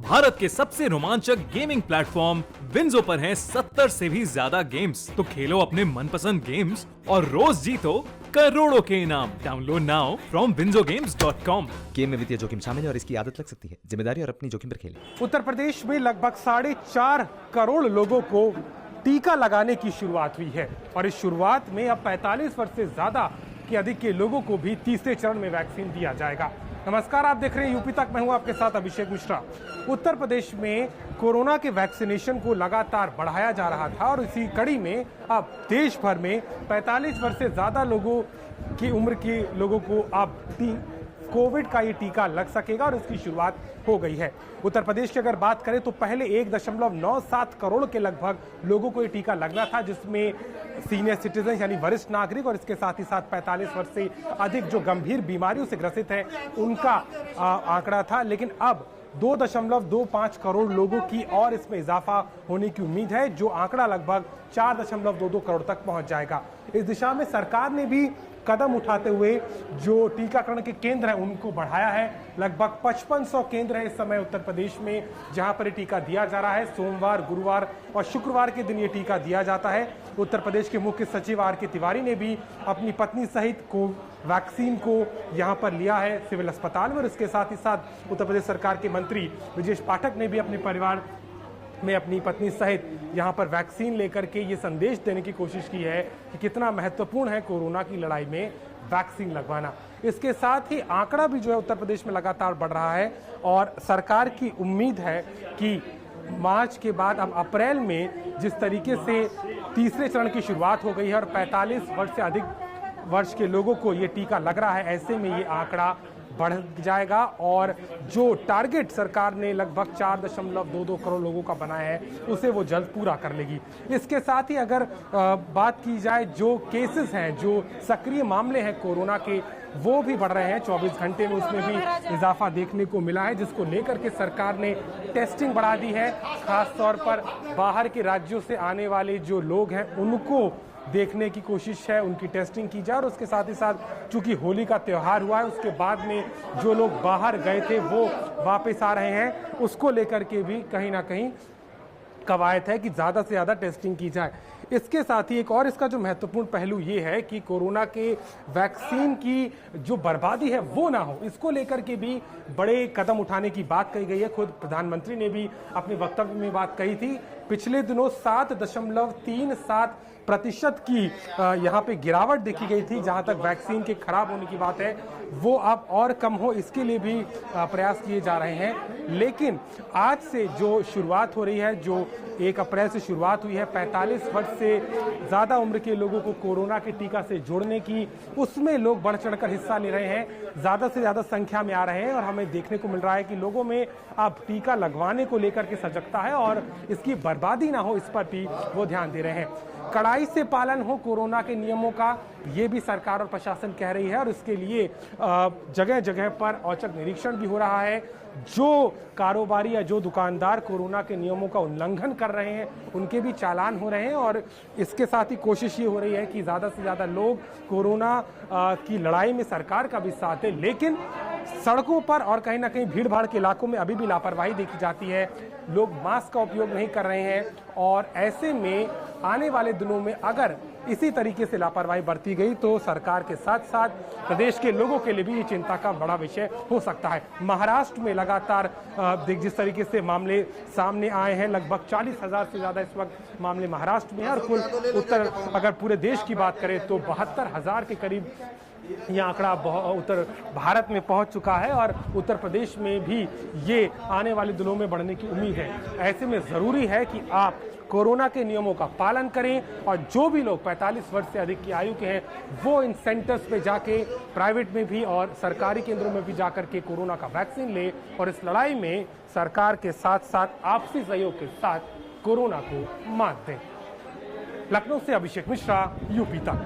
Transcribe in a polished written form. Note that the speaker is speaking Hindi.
भारत के सबसे रोमांचक गेमिंग प्लेटफॉर्म विंजो पर हैं 70 से भी ज्यादा गेम्स। तो खेलो अपने मनपसंद गेम्स और रोज जीतो करोड़ों के इनाम। Download now from winzogames.com। Game में वित्तीय जोखिम शामिल है और इसकी आदत लग सकती है। जिम्मेदारी और अपनी जोखिम पर खेलें। उत्तर प्रदेश में लगभग 4.5 करोड़ लोगों को टीका लगाने की शुरुआत हुई है और इस शुरुआत में अब 45 वर्ष से ज्यादा के अधिक के लोगों को भी तीसरे चरण में वैक्सीन दिया जाएगा। नमस्कार, आप देख रहे हैं यूपी तक। मैं हूं आपके साथ अभिषेक मिश्रा। उत्तर प्रदेश में कोरोना के वैक्सीनेशन को लगातार बढ़ाया जा रहा था और इसी कड़ी में अब देश भर में 45 वर्ष से ज्यादा लोगों की उम्र के लोगों को अब कोविड का ये टीका लग सकेगा और इसकी शुरुआत हो गई है। उत्तर प्रदेश की अगर बात करें तो पहले 1.97 करोड़ के लगभग लोगों को ये टीका लगना था, जिसमें सीनियर सिटीजन यानी वरिष्ठ नागरिक और इसके साथ ही साथ 45 वर्ष से अधिक जो गंभीर बीमारियों से ग्रसित है उनका आंकड़ा था। लेकिन अब 2.25 करोड़ लोगों की और इसमें इजाफा होने की उम्मीद है, जो आंकड़ा लगभग 4.22 करोड़ तक पहुंच जाएगा। इस दिशा में सरकार ने भी कदम उठाते हुए जो टीकाकरण के केंद्र हैं उनको बढ़ाया है। लगभग 5500 केंद्र है इस समय उत्तर प्रदेश में जहां पर ये टीका दिया जा रहा है। सोमवार, गुरुवार और शुक्रवार के दिन ये टीका दिया जाता है। उत्तर प्रदेश के मुख्य सचिव आर.के. तिवारी ने भी अपनी पत्नी सहित वैक्सीन को यहां पर लिया है सिविल अस्पताल में और इसके साथ ही साथ उत्तर प्रदेश सरकार के मंत्री ब्रजेश पाठक ने भी अपने परिवार में अपनी पत्नी सहित यहां पर वैक्सीन लेकर के ये संदेश देने की कोशिश की है कि कितना महत्वपूर्ण है कोरोना की लड़ाई में वैक्सीन लगवाना। इसके साथ ही आंकड़ा भी जो है उत्तर प्रदेश में लगातार बढ़ रहा है और सरकार की उम्मीद है कि मार्च के बाद अब अप्रैल में जिस तरीके से तीसरे चरण की शुरुआत हो गई है और 45 वर्ष से अधिक वर्ष के लोगों को ये टीका लग रहा है, ऐसे में ये आंकड़ा बढ़ जाएगा और जो टारगेट सरकार ने लगभग 4.22 करोड़ लोगों का बनाया है उसे वो जल्द पूरा कर लेगी। इसके साथ ही अगर बात की जाए जो केसेस हैं, जो सक्रिय मामले हैं कोरोना के, वो भी बढ़ रहे हैं 24 घंटे में, उसमें भी इजाफा देखने को मिला है, जिसको लेकर के सरकार ने टेस्टिंग बढ़ा दी है। खास तौर पर बाहर के राज्यों से आने वाले जो लोग हैं उनको देखने की कोशिश है, उनकी टेस्टिंग की जाए और उसके साथ ही साथ चूंकि होली का त्यौहार हुआ है, उसके बाद में जो लोग बाहर गए थे वो वापस आ रहे हैं, उसको लेकर के भी कहीं ना कहीं कवायद है कि ज़्यादा से ज़्यादा टेस्टिंग की जाए। इसके साथ ही एक और इसका जो महत्वपूर्ण पहलू ये है कि कोरोना के वैक्सीन की जो बर्बादी है वो ना हो, इसको लेकर के भी बड़े कदम उठाने की बात कही गई है। खुद प्रधानमंत्री ने भी अपने वक्तव्य में बात कही थी। पिछले दिनों 7.37% की यहाँ पे गिरावट देखी गई थी। जहाँ तक वैक्सीन के खराब होने की बात है वो अब और कम हो, इसके लिए भी प्रयास किए जा रहे हैं। लेकिन आज से जो शुरुआत हो रही है, जो 1 अप्रैल से शुरुआत हुई है 45 वर्ष से ज़्यादा उम्र के लोगों को कोरोना के टीका से जोड़ने की, उसमें लोग बढ़ चढ़कर हिस्सा ले रहे हैं, ज़्यादा से ज़्यादा संख्या में आ रहे हैं और हमें देखने को मिल रहा है कि लोगों में अब टीका लगवाने को लेकर के सजगता है और इसकी बर्बादी ना हो, इस पर भी वो ध्यान दे रहे हैं। कड़ाई से पालन हो कोरोना के नियमों का, ये भी सरकार और प्रशासन कह रही है और इसके लिए जगह जगह पर औचक निरीक्षण भी हो रहा है। जो कारोबारी या जो दुकानदार कोरोना के नियमों का उल्लंघन कर रहे हैं उनके भी चालान हो रहे हैं और इसके साथ ही कोशिश ये हो रही है कि ज़्यादा से ज़्यादा लोग कोरोना की लड़ाई में सरकार का भी साथ दें। लेकिन सड़कों पर और कहीं ना कहीं भीड़ भाड़ के इलाकों में अभी भी लापरवाही देखी जाती है। लोग मास्क का उपयोग नहीं कर रहे हैं और ऐसे में आने वाले दिनों में अगर इसी तरीके से लापरवाही बरती गई तो सरकार के साथ साथ प्रदेश के लोगों के लिए भी ये चिंता का बड़ा विषय हो सकता है। महाराष्ट्र में लगातार जिस तरीके से मामले सामने आए हैं, लगभग 40,000 से ज़्यादा इस वक्त मामले महाराष्ट्र में है और कुल उत्तर अगर पूरे देश की बात करें तो 72,000 के करीब यह आंकड़ा उत्तर भारत में पहुंच चुका है और उत्तर प्रदेश में भी ये आने वाले दिनों में बढ़ने की उम्मीद है। ऐसे में ज़रूरी है कि आप कोरोना के नियमों का पालन करें और जो भी लोग 45 वर्ष से अधिक की आयु के हैं वो इन सेंटर्स पे जाके प्राइवेट में भी और सरकारी केंद्रों में भी जाकर के कोरोना का वैक्सीन ले और इस लड़ाई में सरकार के साथ साथ आपसी सहयोग के साथ कोरोना को मात दें। लखनऊ से अभिषेक मिश्रा, यूपी तक।